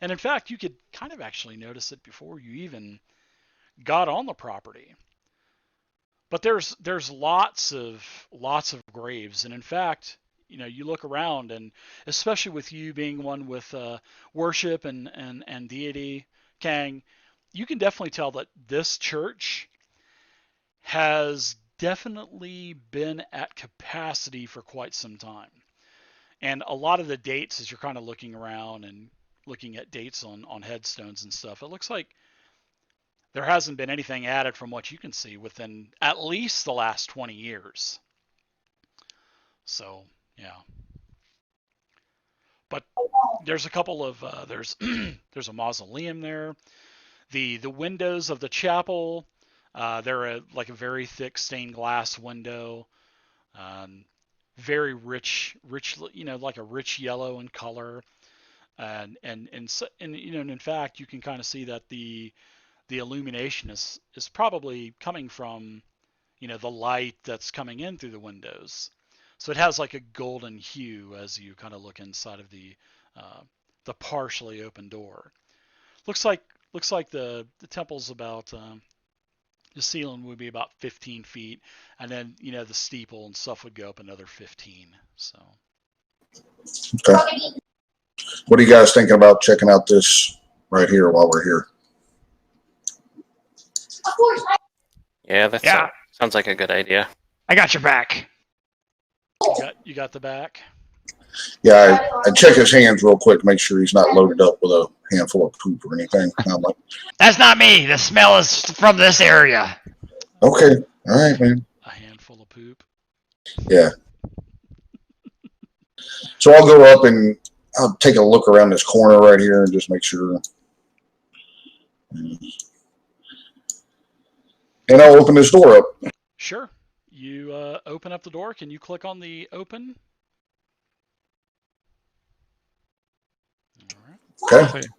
And in fact, you could kind of actually notice it before you even got on the property. But there's lots of graves, and in fact, you look around, and especially with you being one with worship and deity, Kang, you can definitely tell that this church has definitely been at capacity for quite some time. And a lot of the dates, as you're kind of looking around and looking at dates on headstones and stuff, it looks like there hasn't been anything added from what you can see within at least the last 20 years. So, yeah. But there's a couple of there's a mausoleum there. The windows of the chapel, they're like a very thick stained glass window, um, very rich, like a rich yellow in color, and in fact, you can kind of see that the illumination is probably coming from the light that's coming in through the windows. So it has like a golden hue as you kind of look inside of uh, the partially open door. Looks like the temple's about the ceiling would be about 15 feet, and then the steeple and stuff would go up another 15. So Okay. What are you guys thinking about checking out this right here while we're here? Yeah, that sounds like a good idea. I got your back. You got the back. Yeah, I check his hands real quick, make sure he's not loaded up with a handful of poop or anything. I'm like, That's not me. The smell is from this area. okay, all right, man. A handful of poop. Yeah. So I'll go up and I'll take a look around this corner right here and just make sure. And I'll open this door up. Sure. You open up the door. Can you click on the open? All right. Okay. It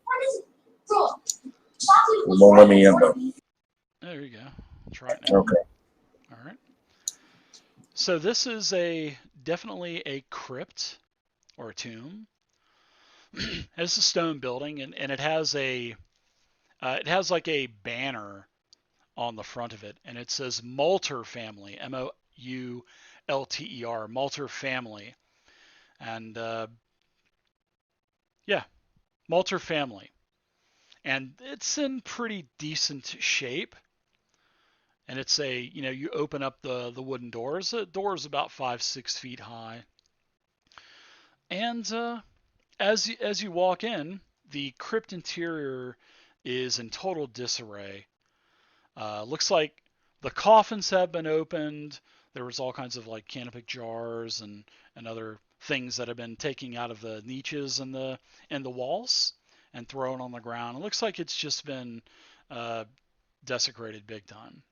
won't let me in though. There you go. Try it now. Okay. All right. So this is definitely a crypt or a tomb. It's a stone building, and it has like a banner on the front of it, and it says Moulter Family, Moulter, Moulter Family, and yeah, Moulter Family, and it's in pretty decent shape. And it's you open up the wooden doors. The door is about 5-6 feet high, and as you walk in, the crypt interior is in total disarray. Looks like the coffins have been opened. There was all kinds of like canopic jars and other things that have been taken out of the niches in the walls and thrown on the ground. It looks like it's just been desecrated big time.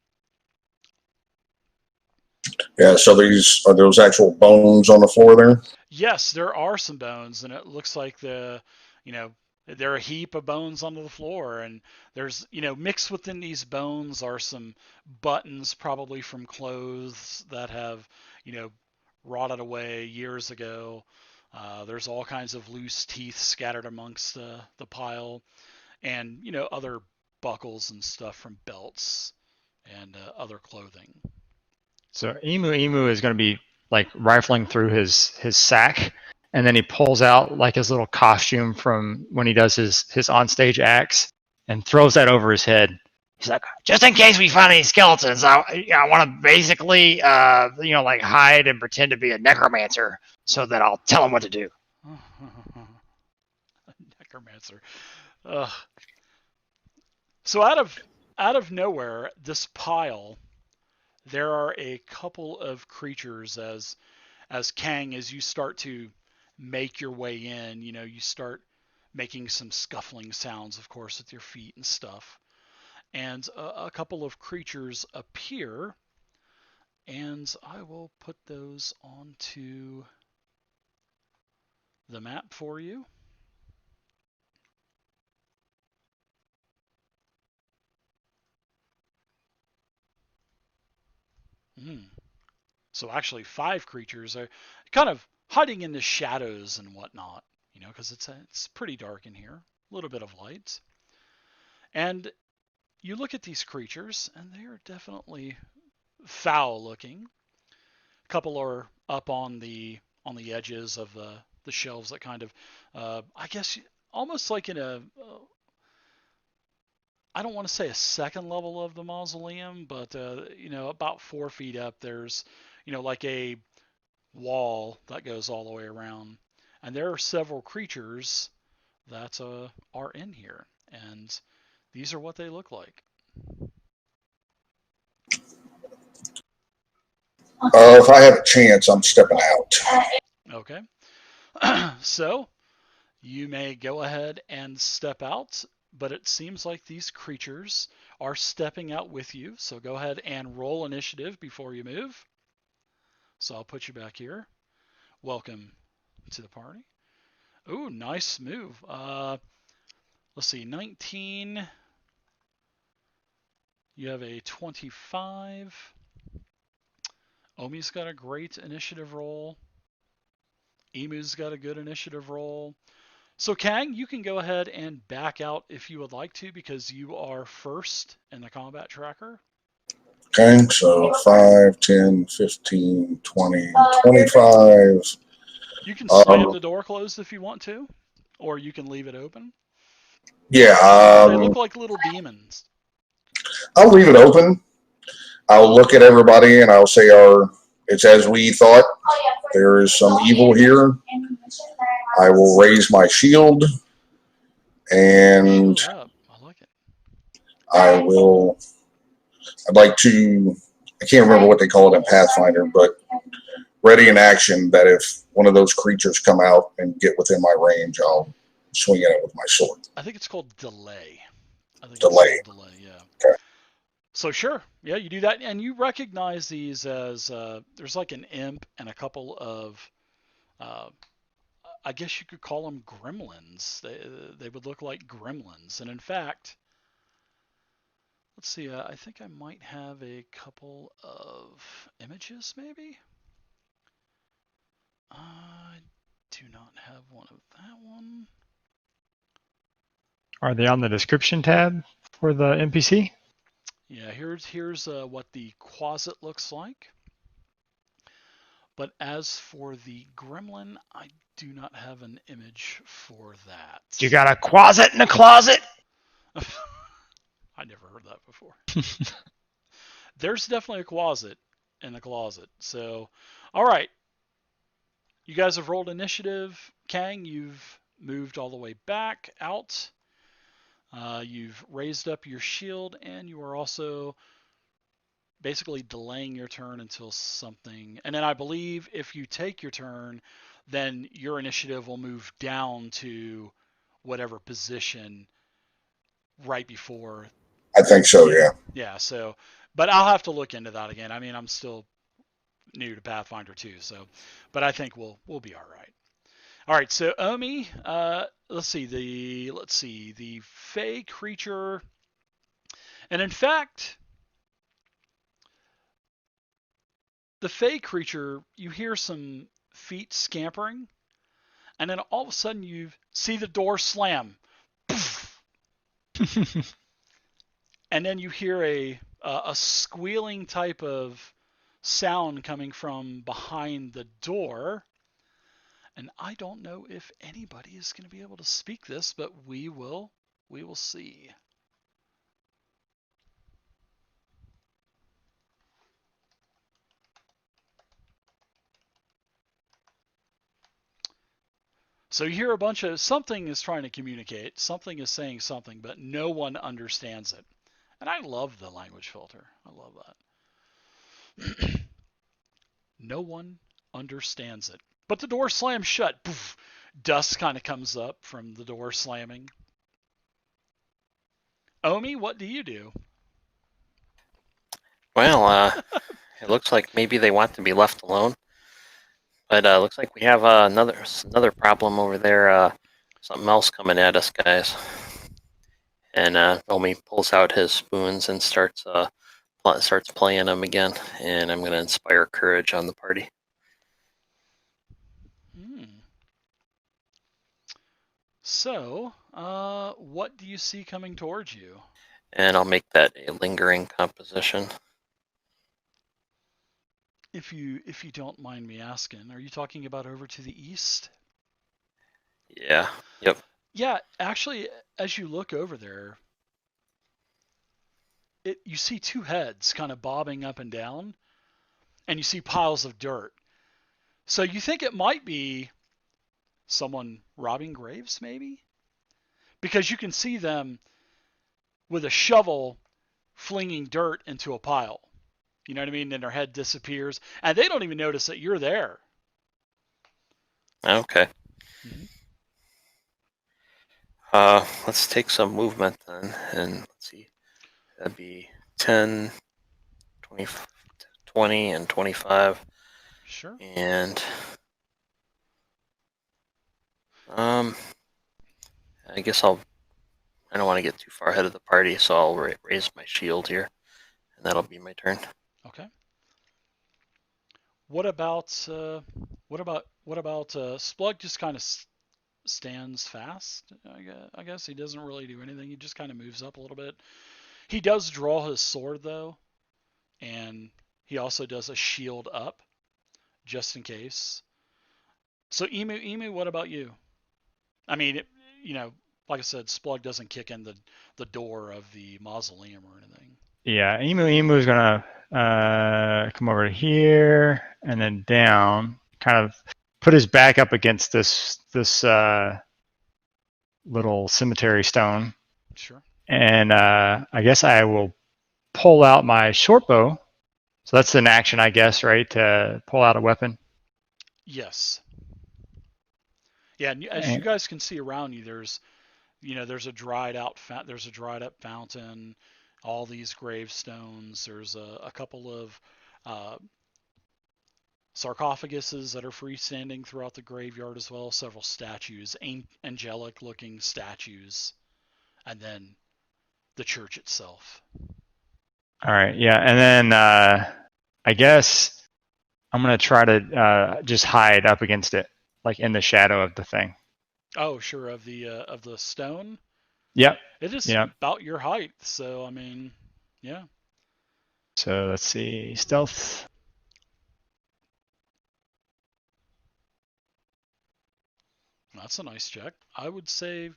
Yeah, so these are those actual bones on the floor there? Yes, there are some bones, and it looks like there are a heap of bones onto the floor, and there's mixed within these bones are some buttons, probably from clothes that have rotted away years ago. There's all kinds of loose teeth scattered amongst the pile, and other buckles and stuff from belts and other clothing. So Emu is going to be like rifling through his sack, and then he pulls out like his little costume from when he does his onstage acts and throws that over his head. He's like, just in case we find any skeletons, I want to basically like hide and pretend to be a necromancer so that I'll tell him what to do. Necromancer. So out of nowhere, this pile, there are a couple of creatures as Kang, as you start to make your way in, you start making some scuffling sounds, of course, with your feet and stuff. And a couple of creatures appear, and I will put those onto the map for you. So actually 5 creatures are kind of hiding in the shadows and whatnot, because it's pretty dark in here. little bit of light. And you look at these creatures, and they are definitely foul looking. A couple are up on the edges of the shelves that kind of, I guess, almost like in a, I don't want to say a second level of the mausoleum, but about 4 feet up, there's like a wall that goes all the way around, and there are several creatures that are in here, and these are what they look like. If I have a chance, I'm stepping out. Okay. So you may go ahead and step out, but it seems like these creatures are stepping out with you. So go ahead and roll initiative before you move. So I'll put you back here. Welcome to the party. Ooh, nice move. Let's see, 19. You have a 25. Omi's got a great initiative roll. Emu's got a good initiative roll. So Kang, you can go ahead and back out if you would like to, because you are first in the combat tracker. Okay, so 5, 10, 15, 20, 25. You can slam Um, the door closed if you want to, or you can leave it open. yeah, They look like little demons. I'll leave it open. I'll look at everybody and I'll say, it's as we thought. There is some evil here. I will raise my shield and Shield up. I like it. I'd like to, I can't remember what they call it in Pathfinder, but ready in action that if one of those creatures come out and get within my range, I'll swing at it with my sword. I think it's called delay. Delay. Yeah. Okay. So sure, yeah, you do that, and you recognize these as there's like an imp and a couple of, I guess you could call them gremlins. They would look like gremlins, and in fact, let's see, I think I might have a couple of images, maybe. I do not have one of that one. Are they on the description tab for the NPC? Yeah, here's what the closet looks like. But as for the gremlin, I do not have an image for that. You got a closet in a closet? I never heard that before. There's definitely a closet in the closet. So, all right. You guys have rolled initiative. Kang, you've moved all the way back out. You've raised up your shield, and you are also basically delaying your turn until something. And then I believe if you take your turn, then your initiative will move down to whatever position right before. I think so, yeah. Yeah, so, but I'll have to look into that again. I mean, I'm still new to Pathfinder too, so, but I think we'll be all right. All right, so Omi, let's see the Fey creature, and in fact, the Fey creature, you hear some feet scampering, and then all of a sudden you see the door slam, and then you hear a squealing type of sound coming from behind the door. And I don't know if anybody is going to be able to speak this, but we will see. So you hear a bunch of something is trying to communicate, something is saying something, but no one understands it. And I love the language filter. I love that. No one understands it. But the door slams shut. Poof. Dust kind of comes up from the door slamming. Omi, what do you do? Well, it looks like maybe they want to be left alone. But looks like we have another problem over there. Something else coming at us, guys. And Omi pulls out his spoons and starts playing them again. And I'm going to inspire courage on the party. So, what do you see coming towards you? And I'll make that a lingering composition. If you don't mind me asking, are you talking about over to the east? Yeah. Yep. Yeah, actually, as you look over there, you see two heads kind of bobbing up and down, and you see piles of dirt. So you think it might be someone robbing graves, maybe? Because you can see them with a shovel flinging dirt into a pile. You know what I mean? And their head disappears, and they don't even notice that you're there. Okay. Mm-hmm. Let's take some movement then, and let's see. That'd be 10, 20, 20 and 25. Sure. And I guess I don't want to get too far ahead of the party, so I'll raise my shield here, and that'll be my turn. Okay. What about Splug? Just kind of stands fast. I guess he doesn't really do anything. He just kind of moves up a little bit. He does draw his sword though, and he also does a shield up just in case. So Emu, what about you? I mean, like I said, Splug doesn't kick in the door of the mausoleum or anything. Yeah, Emu is gonna come over to here and then down, kind of put his back up against this little cemetery stone, Sure. and I guess I will pull out my short bow. So that's an action, I guess, right? To pull out a weapon. Yes. Yeah, and as you And, guys can see around you, there's a dried up fountain, all these gravestones. There's a couple of uh, sarcophaguses that are freestanding throughout the graveyard as well. Several statues, angelic-looking statues, and then the church itself. all right, yeah, and then I guess I'm gonna try to just hide up against it, like in the shadow of the thing. Oh, sure, of the stone. Yep. It is Yep. about your height, so I mean, yeah. So let's see, stealth. That's a nice check. I would say,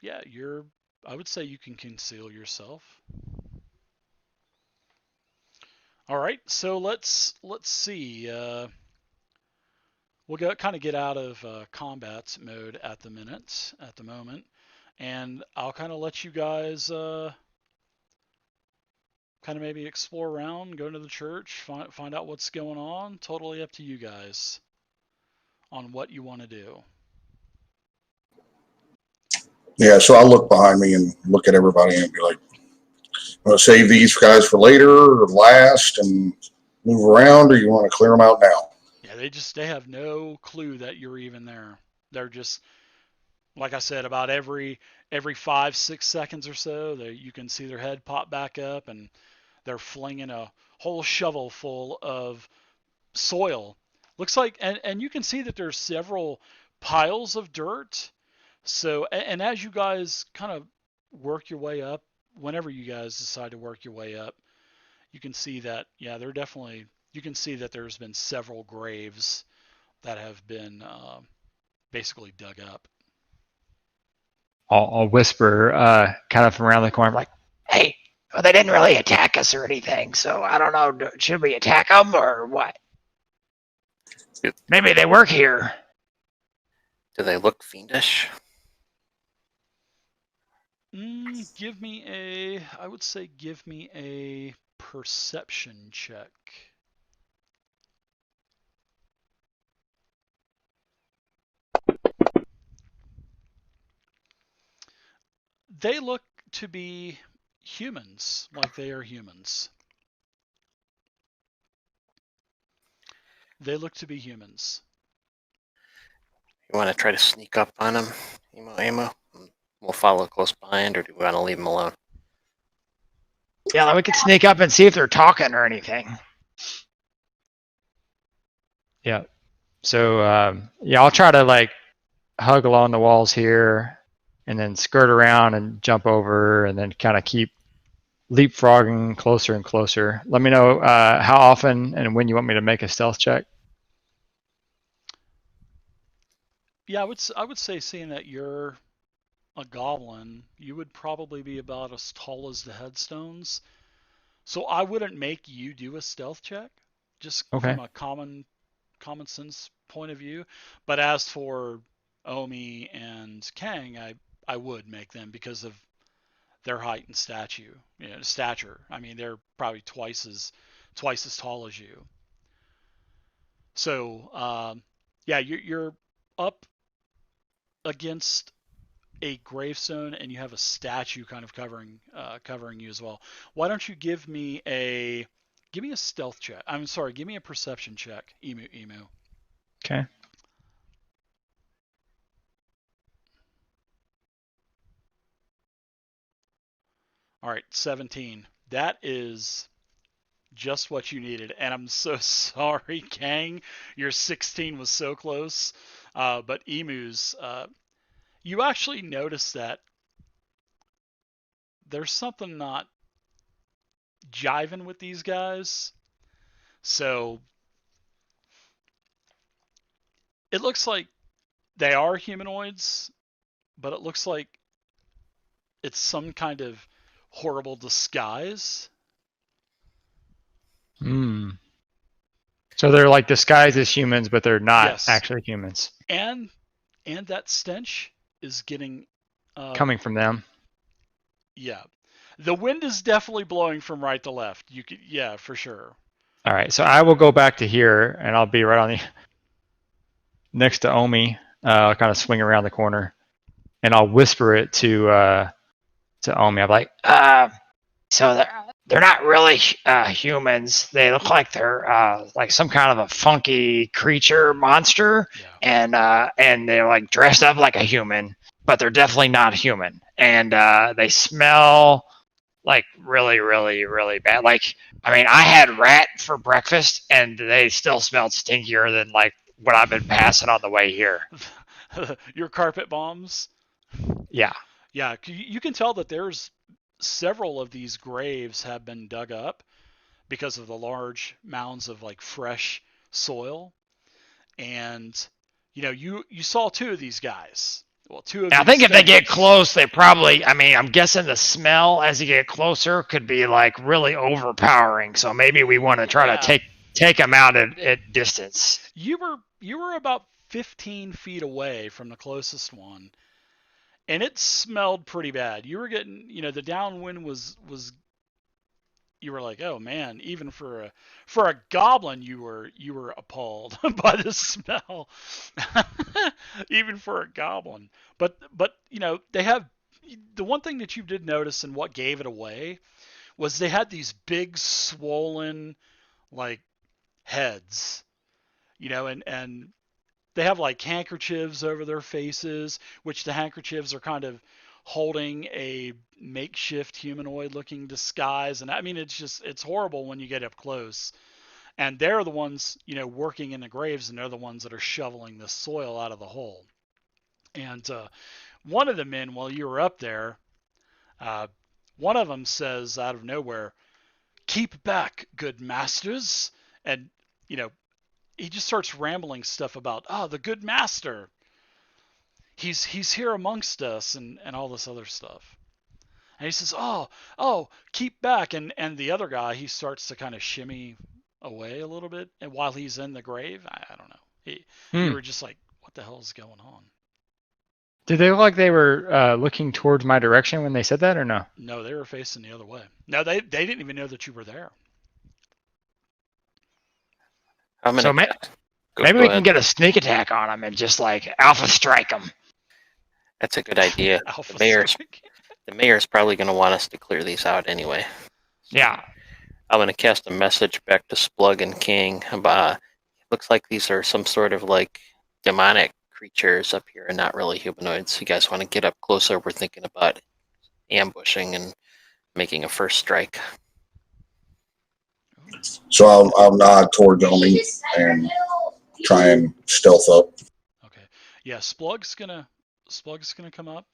yeah, I would say you can conceal yourself. All right, so let's see. We'll kind of get out of combat mode at the moment, and I'll kind of let you guys kind of maybe explore around, go to the church, find out what's going on. Totally up to you guys on what you want to do. Yeah, so I'll look behind me and look at everybody and be like, I'm going to save these guys for later or last and move around, or you want to clear them out now? Yeah, they have no clue that you're even there. They're just, like I said, about every 5-6 seconds or so, you can see their head pop back up, and they're flinging a whole shovel full of soil. Looks like, and you can see that there's several piles of dirt. So, and as you guys kind of work your way up, whenever you guys decide to work your way up, you can see that, yeah, you can see that there's been several graves that have been basically dug up. I'll whisper, kind of from around the corner, like, "Hey, well, they didn't really attack us or anything, so I don't know. Should we attack them or what? Maybe they work here." Do they look fiendish? I would say give me a perception check. They look to be humans, like they are humans. They look to be humans. You want to try to sneak up on them, Emo? We'll follow close behind, or do we want to leave them alone? Yeah, we could sneak up and see if they're talking or anything. Yeah. So yeah, I'll try to like hug along the walls here, and then skirt around and jump over, and then kind of keep leapfrogging closer and closer. Let me know how often and when you want me to make a stealth check. Yeah, I would say, seeing that you're a goblin, you would probably be about as tall as the headstones. So I wouldn't make you do a stealth check, just Okay. from a common sense point of view. But as for Omi and Kang, I would make them because of their height and stature. I mean, they're probably twice as tall as you. So yeah, you're up against a gravestone, and you have a statue kind of covering you as well. Why don't you give me a stealth check? I'm sorry, give me a perception check, Emu. Okay. All right, 17. That is just what you needed. And I'm so sorry, Kang. Your 16 was so close. But Emu's, you actually notice that there's something not jiving with these guys. So it looks like they are humanoids, but it looks like it's some kind of horrible disguise. Hmm. So they're like disguised as humans, but they're not Yes. actually humans. And that stench is getting Coming from them. yeah. The wind is definitely blowing from right to left. You could, yeah, for sure. All right. So I will go back to here, and I'll be right on the next to Omi. I'll kind of swing around the corner, and I'll whisper it to Omi. I'm like, so they're not really humans. They look like they're like some kind of a funky creature monster, Yeah. and they're like dressed up like a human, but they're definitely not human. And they smell like really, really, really bad. Like, I mean, I had rat for breakfast, and they still smelled stinkier than like what I've been passing on the way here. Your carpet bombs. Yeah. Yeah, you can tell that there's several of these graves have been dug up because of the large mounds of like fresh soil. And you saw two of these guys. Well, two of I these think if they get stenches. close, they probably, I mean, I'm guessing the smell as you get closer could be like really overpowering. So maybe we want to try to Yeah, take them out at distance. you were about 15 feet away from the closest one, and it smelled pretty bad. You were getting, the downwind was. You were like, oh man, even for a goblin, you were appalled by the smell, even for a goblin. But they have the one thing that you did notice, and what gave it away, was they had these big swollen like heads, and they have like handkerchiefs over their faces, which the handkerchiefs are kind of holding a makeshift humanoid looking disguise. And I mean, it's horrible when you get up close. And they're the ones, working in the graves, and they're the ones that are shoveling the soil out of the hole. And one of the men, while you were up there, uh, one of them says out of nowhere, "Keep back, good masters." And, you know, he just starts rambling stuff about, the good master. He's here amongst us, and all this other stuff. And he says, "Oh, keep back." And the other guy, he starts to kind of shimmy away a little bit, and while he's in the grave, I don't know. You were just like, "What the hell is going on?" Did they look like they were looking towards my direction when they said that, or no? No, they were facing the other way. No, they didn't even know that you were there. I'm gonna So go maybe we can ahead. get a sneak attack on them and just like alpha strike them. That's a good idea. Alpha The mayor's probably gonna want us to clear these out anyway. Yeah. I'm gonna cast a message back to Splug and King about. Looks like these are some sort of like demonic creatures up here and not really humanoids. You guys want to get up closer? We're thinking about ambushing and making a first strike. So I'll nod toward Omi and try and stealth up. Okay. Yeah, Splug's gonna come up,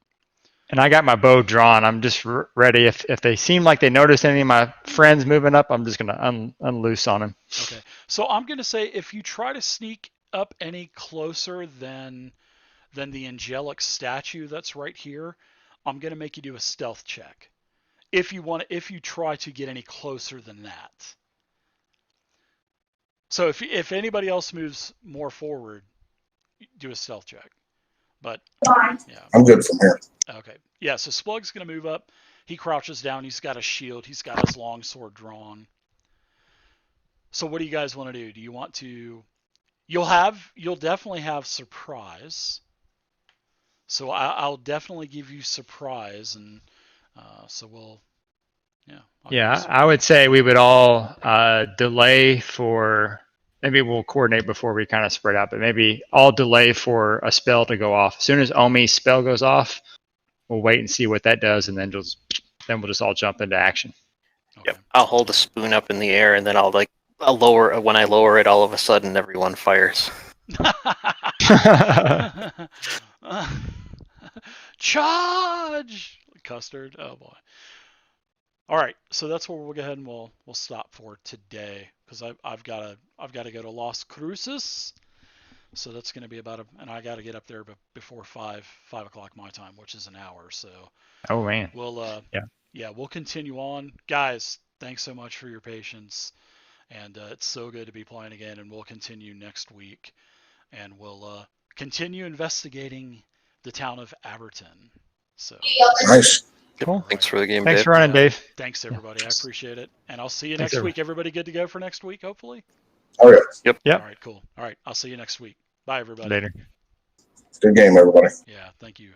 And I got my bow drawn. I'm just ready. If they seem like they notice any of my friends moving up, I'm just gonna unloose on them. Okay. So I'm gonna say if you try to sneak up any closer than the angelic statue that's right here, I'm gonna make you do a stealth check. If you try to get any closer than that. So if anybody else moves more forward, do a stealth check. But yeah. I'm good from here. Okay. Yeah, so Splug's going to move up. He crouches down. He's got a shield. He's got his long sword drawn. So what do you guys want to do? Do you want to... You'll definitely have surprise. So I'll definitely give you surprise. And so we'll... Yeah. I would say we would all delay for... Maybe we'll coordinate before we kind of spread out, but maybe all delay for a spell to go off. As soon as Omi's spell goes off, we'll wait and see what that does, and then we'll just all jump into action. Okay. Yep. I'll hold the spoon up in the air, and then I'll lower. When I lower it, all of a sudden everyone fires. Charge! Custard. Oh boy. All right, so that's where we'll go ahead and we'll stop for today because I've got to go to Las Cruces, so that's going to be and I got to get up there before 5 o'clock my time, which is an hour. So oh man, we'll we'll continue on, guys. Thanks so much for your patience, and it's so good to be playing again. And we'll continue next week, and we'll continue investigating the town of Aberton. So Nice. cool. Thanks for the game, Thanks Dave. for running, Dave. Thanks everybody. I appreciate it, and I'll see you Thanks, next week. Everybody good to go for next week, hopefully? Oh, yeah. Yep. All right, cool. All right, I'll see you next week. Bye, everybody. Later. Good game, everybody. Yeah, thank you.